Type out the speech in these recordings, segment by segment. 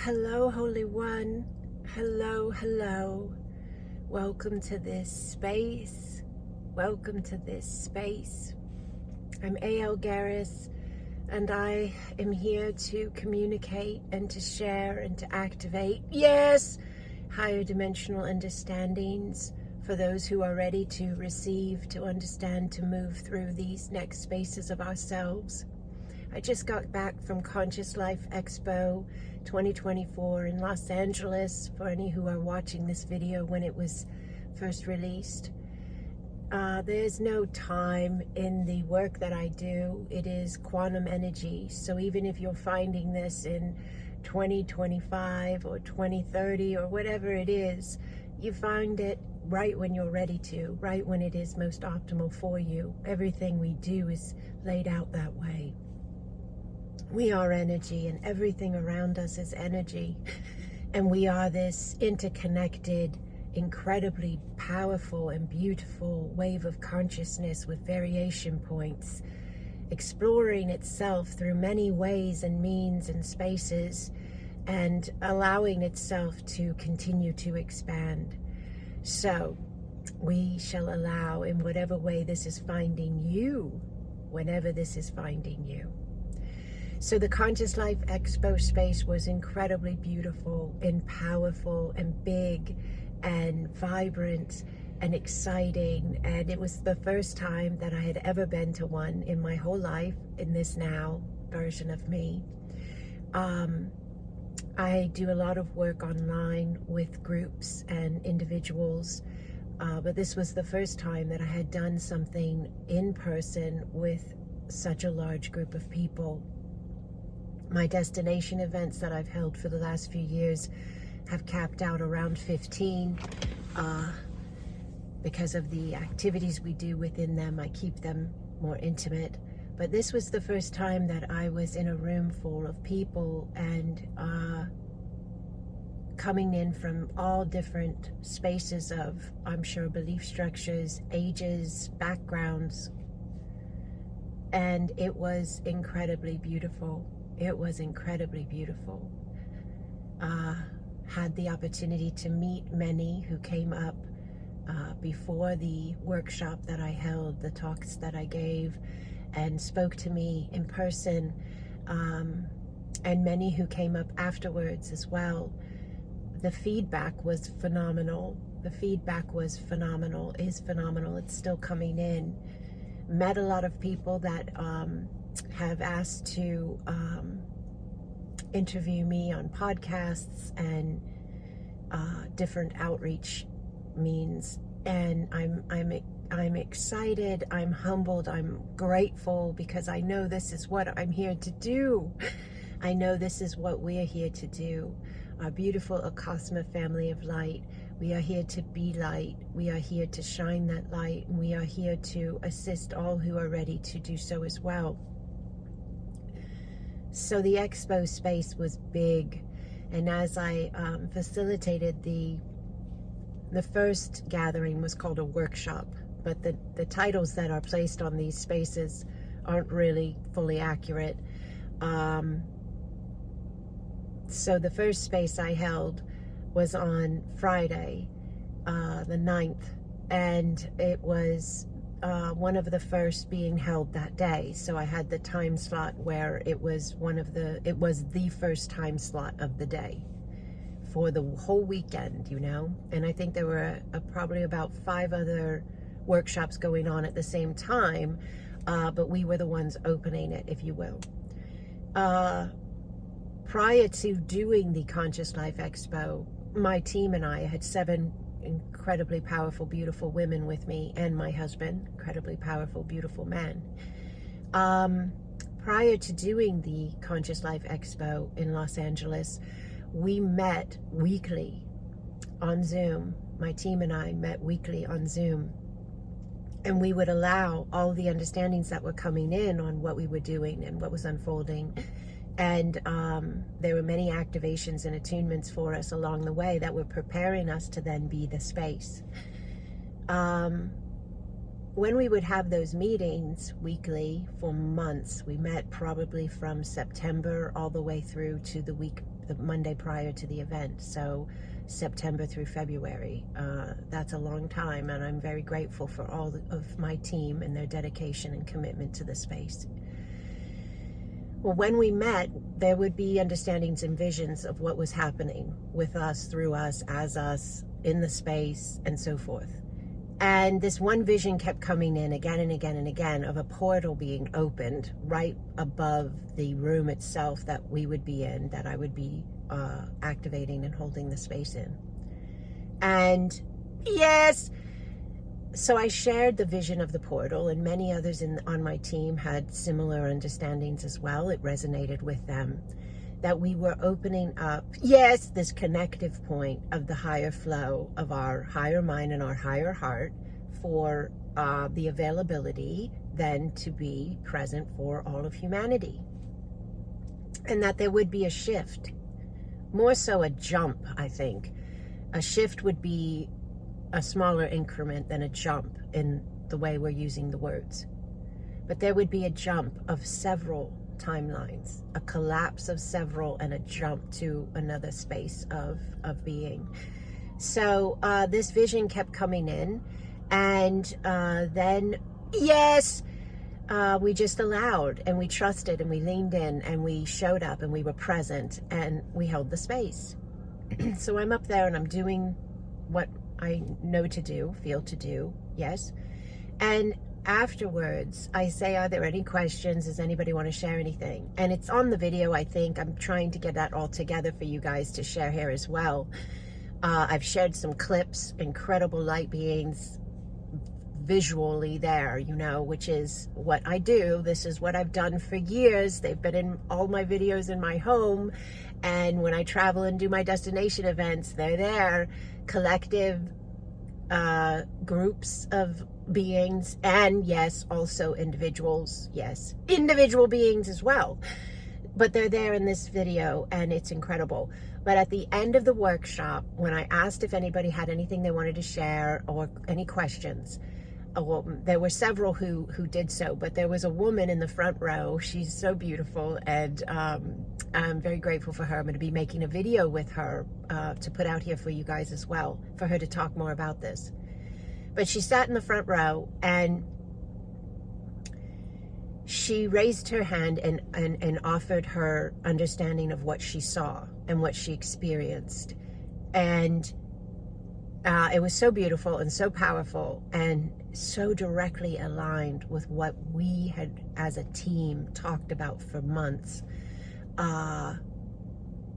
Hello, Holy One. Hello, hello. Welcome to this space. Welcome to this space. I'm A.L. Garris, and I am here to communicate and to share and to activate, yes, higher dimensional understandings for those who are ready to receive, to understand, to move through these next spaces of ourselves. I just got back from Conscious Life Expo 2024 in Los Angeles, for any who are watching this video when it was first released. There's no time in the work that I do. It is quantum energy. So even if you're finding this in 2025 or 2030 or whatever it is, you find it right when you're ready to, right when it is most optimal for you. Everything we do is laid out that way. We are energy, and everything around us is energy. And we are this interconnected, incredibly powerful and beautiful wave of consciousness with variation points, exploring itself through many ways and means and spaces, and allowing itself to continue to expand. So we shall allow, in whatever way this is finding you, whenever this is finding you. So the Conscious Life Expo space was incredibly beautiful and powerful and big and vibrant and exciting. And it was the first time that I had ever been to one in my whole life, in this now version of me. I do a lot of work online with groups and individuals, but this was the first time that I had done something in person with such a large group of people. My destination events that I've held for the last few years have capped out around 15. Because of the activities we do within them, I keep them more intimate. But this was the first time that I was in a room full of people, and coming in from all different spaces of, I'm sure, belief structures, ages, backgrounds. And it was incredibly beautiful. It was incredibly beautiful. Had the opportunity to meet many who came up before the workshop that I held, the talks that I gave, and spoke to me in person, and many who came up afterwards as well. The feedback was phenomenal. The feedback was phenomenal, is phenomenal. It's still coming in. Met a lot of people that have asked to interview me on podcasts and different outreach means, and I'm excited, I'm humbled, I'm grateful, because I know this is what I'm here to do. I know this is what we're here to do. Our beautiful Acasma family of light. We are here to be light. We are here to shine that light, and we are here to assist all who are ready to do so as well. So the expo space was big, and as I facilitated the first gathering was called a workshop, but the titles that are placed on these spaces aren't really fully accurate. So the first space I held was on Friday, the 9th, and it was one of the first being held that day. So I had the time slot where it was the first time slot of the day for the whole weekend, you know. And I think there were probably about 5 other workshops going on at the same time, but we were the ones opening it, if you will. Prior to doing the Conscious Life Expo, my team and I had 7 incredibly powerful, beautiful women with me, and my husband, incredibly powerful, beautiful man. Prior to doing the Conscious Life Expo in Los Angeles, we met weekly on Zoom. My team and I met weekly on Zoom, and we would allow all the understandings that were coming in on what we were doing and what was unfolding. And there were many activations and attunements for us along the way that were preparing us to then be the space. when we would have those meetings weekly for months, we met probably from September all the way through to the Monday prior to the event. So September through February. That's a long time, and I'm very grateful for all of my team and their dedication and commitment to the space. Well, when we met, there would be understandings and visions of what was happening with us, through us, as us, in the space, and so forth. And this one vision kept coming in again and again and again of a portal being opened right above the room itself that we would be in, that I would be activating and holding the space in. And yes, so I shared the vision of the portal, and many others on my team had similar understandings as well. It resonated with them that we were opening up, yes, this connective point of the higher flow of our higher mind and our higher heart for the availability then to be present for all of humanity. And that there would be a shift, more so a jump, I think. A shift would be a smaller increment than a jump in the way we're using the words. But there would be a jump of several timelines, a collapse of several, and a jump to another space of being. So this vision kept coming in, and then, yes, we just allowed, and we trusted, and we leaned in, and we showed up, and we were present, and we held the space. So I'm up there, and I'm doing what I know to do, feel to do, yes. And afterwards, I say, are there any questions? Does anybody want to share anything? And it's on the video, I think. I'm trying to get that all together for you guys to share here as well. I've shared some clips, incredible light beings visually there, you know, which is what I do. This is what I've done for years. They've been in all my videos in my home. And when I travel and do my destination events, they're there. Collective groups of beings, and yes, also individuals, yes, individual beings as well, but they're there in this video, and it's incredible. But at the end of the workshop, when I asked if anybody had anything they wanted to share or any questions, well, there were several who did so, but there was a woman in the front row. She's so beautiful, and I'm very grateful for her. I'm going to be making a video with her to put out here for you guys as well, for her to talk more about this. But she sat in the front row, and she raised her hand and offered her understanding of what she saw and what she experienced. And it was so beautiful and so powerful and so directly aligned with what we had as a team talked about for months.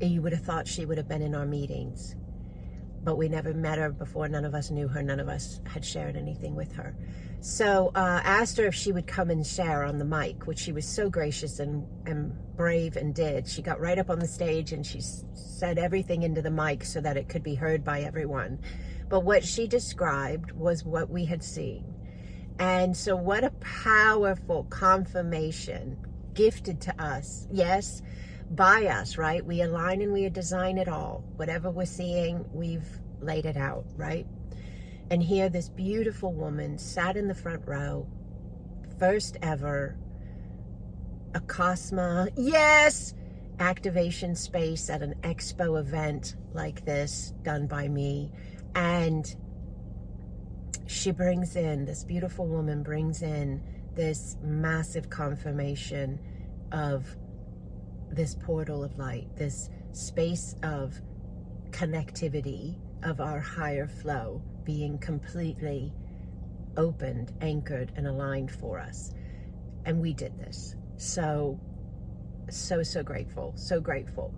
You would have thought she would have been in our meetings, but we never met her before. None of us knew her. None of us had shared anything with her. So asked her if she would come and share on the mic, which she was so gracious and brave and did. She got right up on the stage and she said everything into the mic so that it could be heard by everyone. But what she described was what we had seen. And so what a powerful confirmation gifted to us, yes, by us, right? We align and we design it all. Whatever we're seeing, we've laid it out, right? And here this beautiful woman sat in the front row, first ever Acasma, yes, activation space at an expo event like this done by me. And she brings in, this beautiful woman brings in this massive confirmation of this portal of light, this space of connectivity of our higher flow being completely opened, anchored, and aligned for us. And we did this. So grateful, so grateful.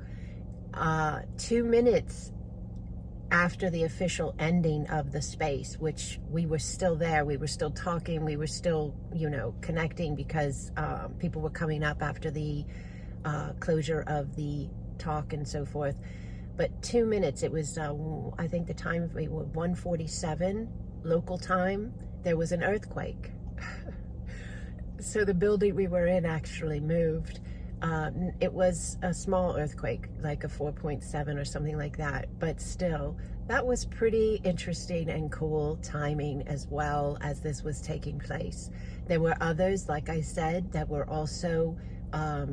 2 minutes after the official ending of the space, which we were still there, we were still talking, we were still, connecting because people were coming up after the closure of the talk and so forth. But 2 minutes, it was, I think the time, we were 1:47 local time, there was an earthquake. So the building we were in actually moved. It was a small earthquake, like a 4.7 or something like that, but still, that was pretty interesting and cool timing as well as this was taking place. There were others, like I said, that were also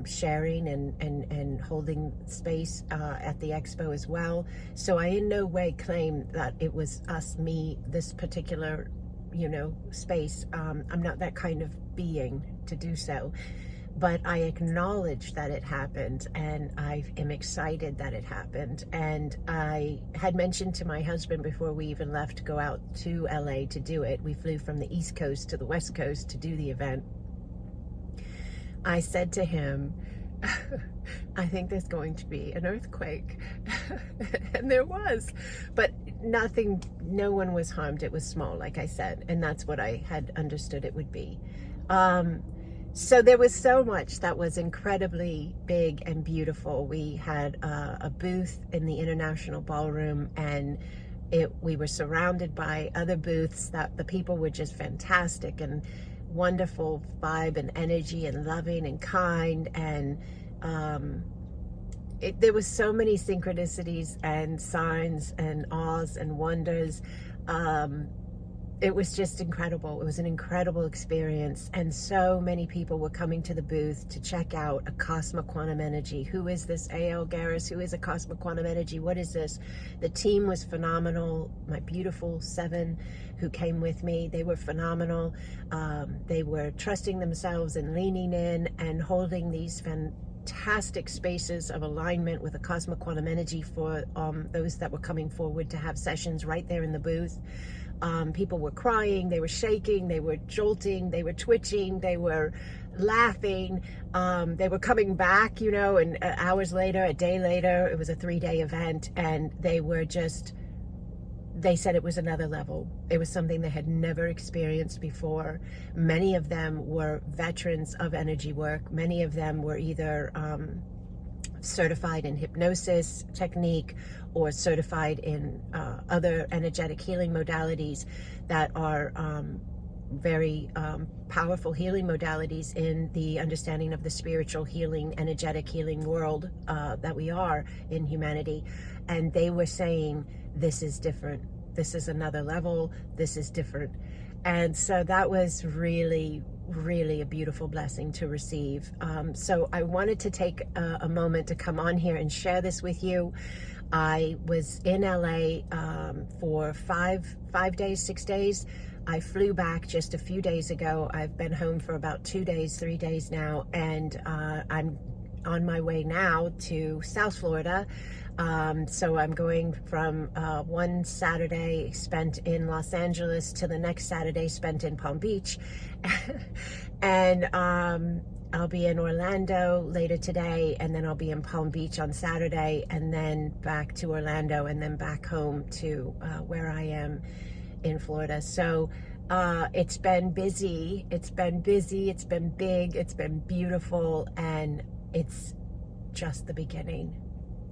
sharing and holding space at the expo as well. So I in no way claim that it was us, me, this particular, space. I'm not that kind of being to do so. But I acknowledge that it happened, and I am excited that it happened. And I had mentioned to my husband before we even left to go out to LA to do it. We flew from the East Coast to the West Coast to do the event. I said to him, I think there's going to be an earthquake. And there was, but no one was harmed. It was small, like I said, and that's what I had understood it would be. So there was so much that was incredibly big and beautiful. We had a booth in the International Ballroom, and we were surrounded by other booths that the people were just fantastic and wonderful vibe and energy and loving and kind. And there was so many synchronicities and signs and awes and wonders. It was just incredible. It was an incredible experience. And so many people were coming to the booth to check out Acasma Quantum Energy. Who is this A.L. Garris? Who is Acasma Quantum Energy? What is this? The team was phenomenal. My beautiful 7 who came with me, they were phenomenal. They were trusting themselves and leaning in and holding these fantastic spaces of alignment with Acasma Quantum Energy for those that were coming forward to have sessions right there in the booth. People were crying, they were shaking, they were jolting, they were twitching, they were laughing, they were coming back, and hours later, a day later, it was a 3-day event, and they said it was another level. It was something they had never experienced before. Many of them were veterans of energy work. Many of them were either certified in hypnosis technique or certified in other energetic healing modalities that are very powerful healing modalities in the understanding of the spiritual healing, energetic healing world that we are in humanity. And they were saying, this is different. This is another level. This is different. And so that was really, really a beautiful blessing to receive. So I wanted to take a moment to come on here and share this with you. I was in LA for 5 days, 6 days. I flew back just a few days ago. I've been home for about 2 days, 3 days now, and I'm on my way now to South Florida. So I'm going from one Saturday spent in Los Angeles to the next Saturday spent in Palm Beach. And I'll be in Orlando later today, and then I'll be in Palm Beach on Saturday, and then back to Orlando, and then back home to where I am in Florida. So it's been busy, it's been big, it's been beautiful, and it's just the beginning.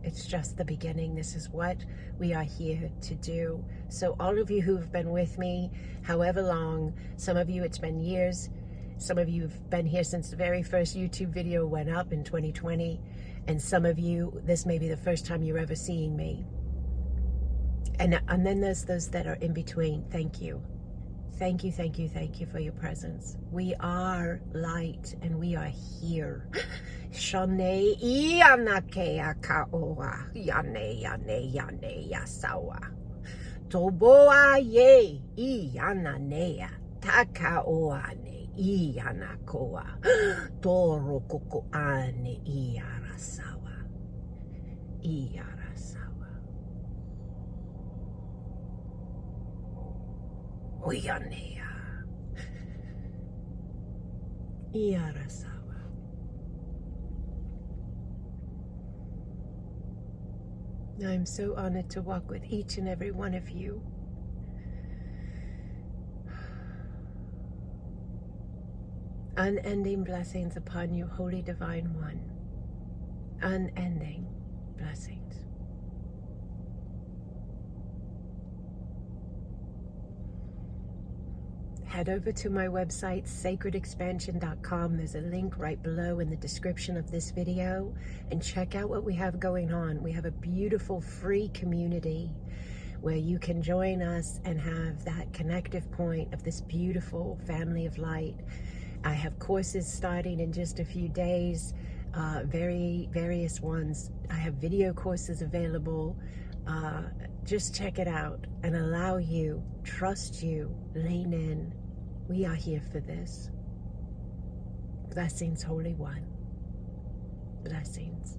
It's just the beginning. This is what we are here to do. So all of you who've been with me, however long, some of you it's been years, some of you have been here since the very first YouTube video went up in 2020, and some of you, this may be the first time you're ever seeing me. And then there's those that are in between. Thank you. Thank you, thank you, thank you for your presence. We are light, and we are here. Shane iana ke akaoa, yane yane yane yasawa. Toboa ye iana nea, takaoa ne iana koa. Toro koko ane iarasawa. Iarasawa. Oyanea. Iarasawa. I'm so honored to walk with each and every one of you. Unending blessings upon you, Holy Divine One. Unending blessings. head over to my website, sacredexpansion.com. There's a link right below in the description of this video, and check out what we have going on. We have a beautiful free community where you can join us and have that connective point of this beautiful family of light. I have courses starting in just a few days, various ones. I have video courses available. Just check it out and allow you, trust you, lean in. We are here for this. Blessings, Holy One. Blessings.